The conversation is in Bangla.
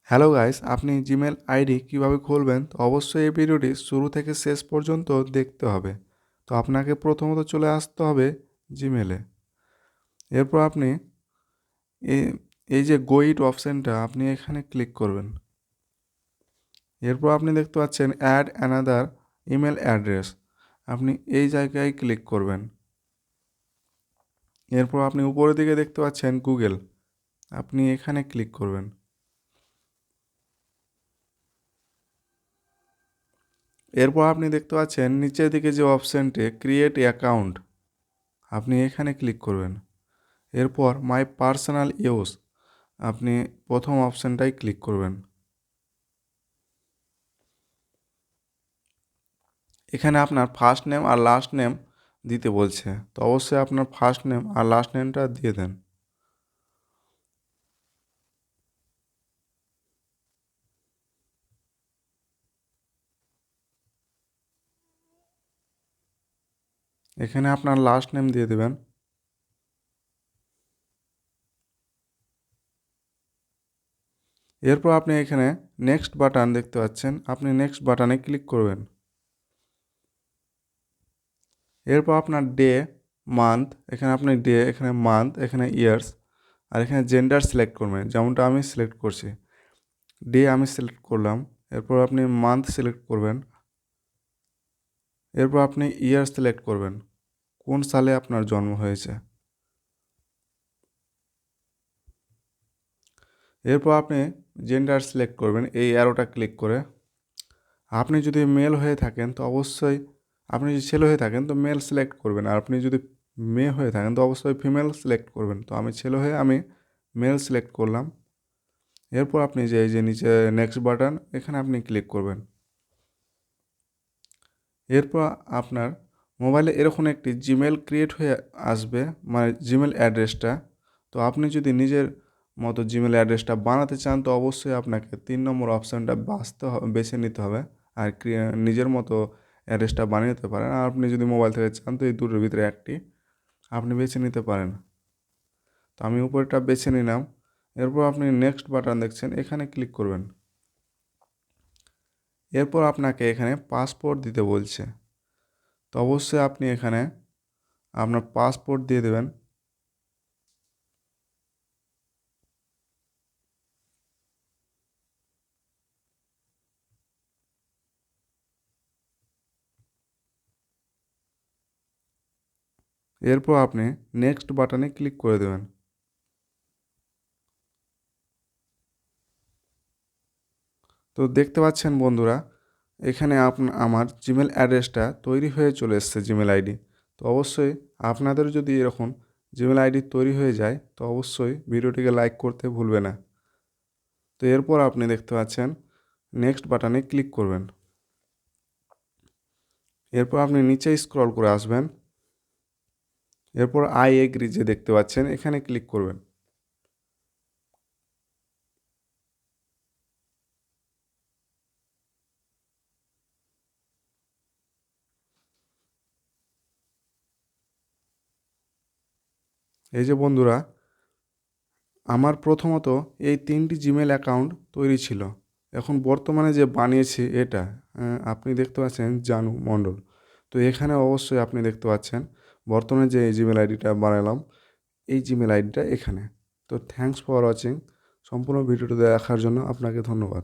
হ্যালো গাইস, আপনি জিমেল আইডি কিভাবে খুলবেন? তো অবশ্যই এই ভিডিওটি শুরু থেকে শেষ পর্যন্ত দেখতে হবে। তো আপনাকে প্রথমত চলে আসতে হবে জিমেলে। এরপর আপনি এই এই যে গো ইট অপশানটা আপনি এখানে ক্লিক করবেন। এরপর আপনি দেখতে পাচ্ছেন অ্যাড অ্যানাদার ইমেল অ্যাড্রেস, আপনি এই জায়গায় ক্লিক করবেন। এরপর আপনি উপরের দিকে দেখতে পাচ্ছেন গুগল, আপনি এখানে ক্লিক করবেন। এরপর আপনি দেখতে পাচ্ছেন নিচের দিকে যে অপশানটি ক্রিয়েট অ্যাকাউন্ট, আপনি এখানে ক্লিক করবেন। এরপর মাই পার্সোনাল ইউজ, আপনি প্রথম অপশানটাই ক্লিক করবেন। এখানে আপনার ফার্স্ট নেম আর লাস্ট নেম দিতে বলছে, তো অবশ্যই আপনার ফার্স্ট নেম আর লাস্ট নেমটা দিয়ে দেন। এখানে আপনার লাস্ট নেম দিয়ে দেবেন। এরপর আপনি এখানে নেক্সট বাটন দেখতে পাচ্ছেন, আপনি নেক্সট বাটনে ক্লিক করবেন। এরপর আপনার ডে, মান্থ, এখানে আপনি ডে, এখানে মান্থ, এখানে ইয়ার্স, আর এখানে জেন্ডার সিলেক্ট করবেন, যেমনটা আমি সিলেক্ট করছি। ডে আমি সিলেক্ট করলাম। এরপর আপনি মান্থ সিলেক্ট করবেন। এরপর আপনি ইয়ার সিলেক্ট করবেন, কোন সালে আপনার জন্ম হয়েছে। এরপর আপনি জেন্ডার সিলেক্ট করবেন এই অ্যারোটা ক্লিক করে। আপনি যদি মেল হয়ে থাকেন তো অবশ্যই, আপনি যদি ছেলে হয়ে থাকেন তো মেল সিলেক্ট করবেন, আর আপনি যদি মেয়ে হয়ে থাকেন তো অবশ্যই ফিমেল সিলেক্ট করবেন। তো আমি ছেলে হয়ে আমি মেল সিলেক্ট করলাম। এরপর আপনি যে এই যে নিচে নেক্সট বাটন, এখানে আপনি ক্লিক করবেন। এরপর আপনার মোবাইলে এরকম একটি জিমেল ক্রিয়েট হয়ে আসবে, মানে জিমেল অ্যাড্রেসটা। তো আপনি যদি নিজের মতো জিমেল অ্যাড্রেসটা বানাতে চান তো অবশ্যই আপনাকে 3 নম্বর অপশানটা বেছে নিতে হবে, আর নিজের মতো অ্যাড্রেসটা বানিয়ে নিতে পারেন। আর আপনি যদি মোবাইল থেকে চান তো এই দুটোর ভিতরে একটি আপনি বেছে নিতে পারেন। তো আমি উপরেরটা বেছে নিলাম। এরপর আপনি নেক্সট বাটন দেখছেন, এখানে ক্লিক করবেন। এরপর আপনাকে এখানে পাসপোর্ট দিতে বলছে, তো অবশ্যই আপনি এখানে আপনার পাসপোর্ট দিয়ে দেবেন। এরপর আপনি নেক্সট বাটনে ক্লিক করে দেবেন। তো দেখতে পাচ্ছেন বন্ধুরা, এখানে আমার জিমেল অ্যাড্রেসটা তৈরি হয়ে চলে এসেছে, জিমেল আইডি। তো অবশ্যই আপনাদের যদি এরকম জিমেল আইডি তৈরি হয়ে যায় তো অবশ্যই ভিডিওটিকে লাইক করতে ভুলবে না। তো এরপর আপনি দেখতে পাচ্ছেন নেক্সট বাটনে ক্লিক করবেন। এরপর আপনি নিচে স্ক্রল করে আসবেন। এরপর আই এগ্রি যে দেখতে পাচ্ছেন, এখানে ক্লিক করবেন। এই যে বন্ধুরা, আমার প্রথমত এই 3টি জিমেল অ্যাকাউন্ট তৈরি ছিল। এখন বর্তমানে যে বানিয়েছি এটা, আপনি দেখতে পাচ্ছেন জানু মণ্ডল। তো এখানে অবশ্যই আপনি দেখতে পাচ্ছেন বর্তমানে যে জিমেল আইডিটা বানালাম, এই জিমেল আইডিটা এখানে। তো থ্যাঙ্কস ফর ওয়াচিং। সম্পূর্ণ ভিডিওটি দেখার জন্য আপনাকে ধন্যবাদ।